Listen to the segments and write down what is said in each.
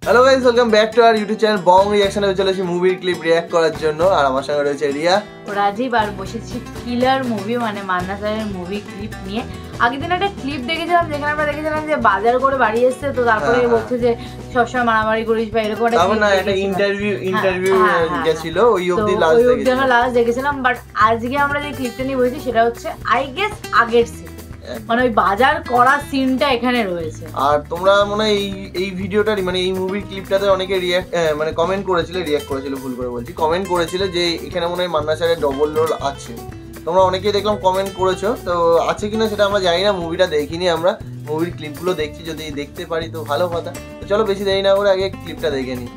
Hello guys, welcome back to our YouTube channel Bong রিঅ্যাকশনে চলে এসেছি মুভির ক্লিপ রিঅ্যাক্ট করার জন্য। আর আমার সঙ্গে রয়েছে রিয়া ও রাজীব, আর বসেছি কিলার মুভি মানে মান্না স্যারের মুভি ক্লিপ নিয়ে। আগের দিন একটা ক্লিপ দেখেছিলাম যেখানে আমরা দেখেছিলাম যে বাজার করে বাড়ি এসছে, তো তারপরে বলছে যে সবসময় মারামারি করিস বা এরকম একটা ইন্টারভিউ গেছিল, ওই অবধি লাস্ট দেখেছিলাম। বাট আজকে আমরা যে ক্লিপটা নিয়ে বসেছি সেটা হচ্ছে আই গেস আগের সিন, মানে ওই বাজার করা সিনটা এখানে রয়েছে। আর তোমরা মনে হয় এই ভিডিওটারই মানে এই মুভির ক্লিপটাতে অনেকে মানে কমেন্ট করেছিল ভুল করে বলছি, কমেন্ট করেছিল যে এখানে মনে হয় মান্না স্যারের ডবল রোল আছে। তোমরা অনেকেই দেখলাম কমেন্ট করেছো, তো আছে কিনা সেটা আমরা জানি না, মুভিটা দেখিনি, আমরা মুভির ক্লিপগুলো দেখছি, যদি দেখতে পারি তো ভালো কথা। তো চলো বেশি দেরি না করে আগে ক্লিপটা দেখে নিই।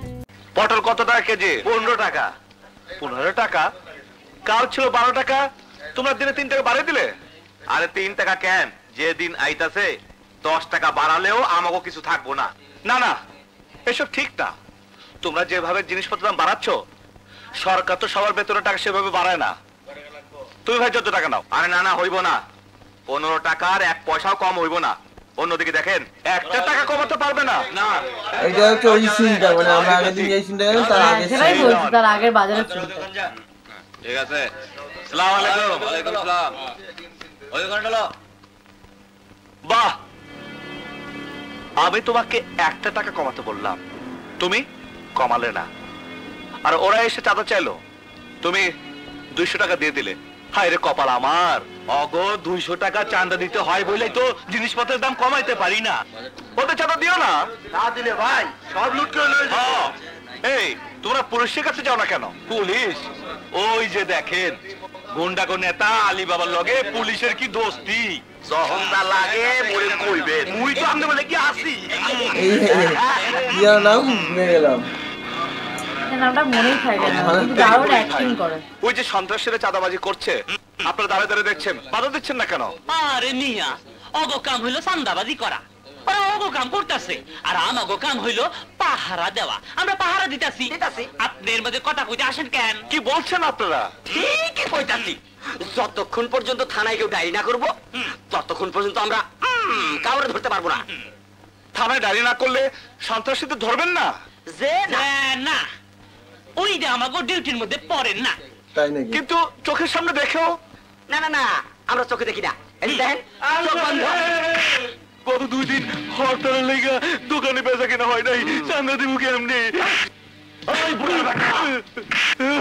পটল কত টাকা কেজি? 15 টাকা। 15 টাকা? কাল ছিল 12 টাকা, তোমরা দিনে 3 টাকা বাড়িয়ে দিলে। আরে 3 টাকা কেন, যে দিন আইতাছে 10 টাকা বাড়ালেও আমাকে কিছু থাকবো না। না না, এসব ঠিক না। তোমরা যেভাবে জিনিসপত্র দাম বাড়াচ্ছ, সরকার তো সবার বেতনের টাকা সেভাবে বাড়ায় না। তুমি ভাই যত টাকা নাও। আরে না না, হইব না। 15 টাকার 1 পয়সাও কম হইব না। অন্যদিকে দেখেন, 1 টাকা কমাতে পারবে না। না, এটা হচ্ছে ওই সিনটা, মানে আমরা আগের দিন এই সিনটা তার আগের বাজারের সিন। ঠিক আছে। আসসালামু আলাইকুম। ওয়ালাইকুম আসসালাম। ওই ঘন্টালো। বাহ, আমি তোমাকে 1 টাকা কমাতে বললাম, তুমি কমালে না। আর ওরা এসে চাঁদা চাইলো, তুমি 200 টাকা দিয়ে দিলে। হায় রে কপাল আমার, অগো 200 টাকা চাঁদা দিতে হয় বলেই তো জিনিসপত্রের দাম কমাইতে পারি না। ওদের চাঁদা দিও না, না দিলে ভাই সব লুট করে লয়ে যাবে। এই তোমরা পুলিশের কাছে যাও না কেন? পুলিশ ওই যে দেখেন, গুন্ডাগো নেতা আলী বাবার লগে পুলিশের কি দোস্তি। যখন না লাগে মরে কইবে, মুই তো আমনে বলে কি আসি। ইয়া নাম ভুলে গেলাম, নামটা মনেই থাকে না, কিন্তু দারুণ অ্যাক্টিং করে। ওই যে সন্ত্রাসীরা চাঁদাবাজি করছে, আপনারা দাঁড়িয়ে দাঁড়িয়ে দেখছেন, বাধা দিচ্ছেন না কেন? আরে মিয়া, অগো কাম হইলো চাঁদাবাজি করা, ওরা অগো কাম করতেছে, আর আমাগো কাম হইলো পাহারা দেওয়া। আমরা পাহারা দিতাছি। আপনাদের মধ্যে কথা কইতে আসেন কেন? কি বলছেন আপনারা? ঠিকই কইতাছি। যতক্ষণ পর্যন্ত থানায় কেউ ডায়েরি না করবো, ততক্ষণ পর্যন্ত আমরা কাউরে ধরতে পারবো না। থানায় ডায়েরি না করলে সন্ত্রাসীদের ধরবেন না? যে না, ওইটা আমাগো ডিউটির মধ্যে পড়েন না। তাই নাকি? কিন্তু চোখের সামনে দেখেও। না না না, আমরা চোখে দেখি না। এই দেখেন, চোখ বন্ধ। গত 2 দিন হরতালের লেগে দোকানে বেচা কেনা হয় নাই, চাঁদা দিব কেমনি? ওই বুড়ার বাচ্চা,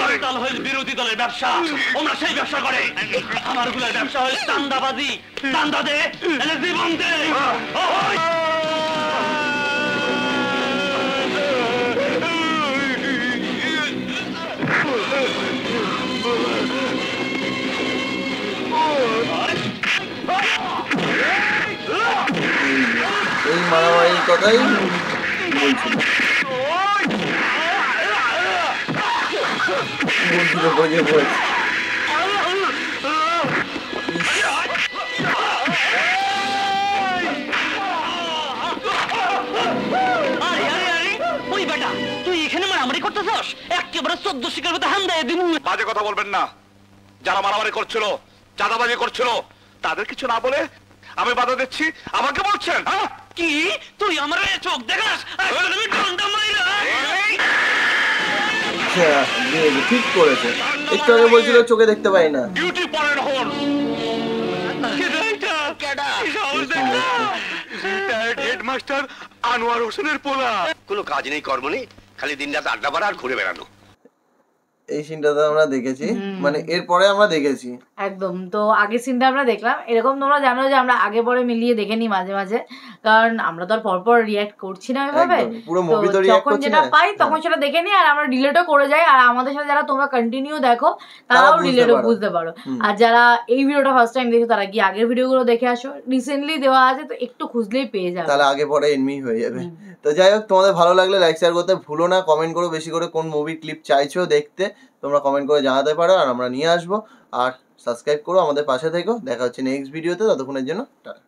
হরতাল হইল বিরোধী দলের ব্যবসা, ওরা সেই ব্যবসা করে। আমার গুলার ব্যবসা হইল চাঁদাবাজি। চাঁদা দে, এলে জীবন দে। এই মারামারির কথাই বলছিল বোঝে বলছে। ওই বেটা, তুই এখানে মারামারি করতেছস? একেবারে 14 শিকার মতো হামদা দিন। বাজে কথা বলবেন না। যারা মারামারি করছিল, চাঁদাবাজি করছিল, তাদের কিছু না বলে আমি বাধা দিচ্ছি, আমাকে বলছেন? কি তুই আমার চোখ দেখাস? আমি ডন্ডা মাইরা। ঠিক করেছে, একটু আগে বলছিল চোখে দেখতে পাই না। ডিউটি পড়েন হন। হেডমাস্টার আনোয়ার হোসেনের পোলা। কোনো কাজ নেই, কর্ম নেই, খালি দিন রাত আড্ডা মারা আর ঘুরে বেড়ানো। এই সিনটাতে আমরা দেখেছি, মানে এরপরে আমরা দেখেছি একদম। তো আগের সিনটা আমরা দেখলাম, এরকম তোমরা জানো যে আমরা আগে পরে মিলিয়ে দেখে নিই মাঝে মাঝে, কারণ আমরা তো আর পরপর রিঅ্যাক্ট করছি না ওইভাবে। যখন যেটা পাই তখন সেটা দেখে নিই, আর আমরা ডিলেটও করে যাই। আর আমাদের সাথে যারা তোমরা কন্টিনিউ দেখো তারাও ডিলেটও বুঝতে পারো। আর যারা এই ভিডিওটা ফার্স্ট টাইম দেখো তারা কি আগের ভিডিওগুলো দেখে আসো, রিসেন্টলি দেওয়া আছে, তো একটু খুঁজলেই পেয়ে যাবে, তাহলে আগে পরে এনমি হয়ে যাবে। তো যাই হোক, তোমাদের ভালো লাগলে লাইক শেয়ার করতে ভুলো না, কমেন্ট করো বেশি করে কোন মুভি ক্লিপ চাইছো দেখতে, তোমরা কমেন্ট করে জানাতে পারো, আর আমরা নিয়ে আসবো। আর সাবস্ক্রাইব করো, আমাদের পাশে থেকো। দেখা হচ্ছে নেক্সট ভিডিওতে, ততক্ষণের জন্য টাটা।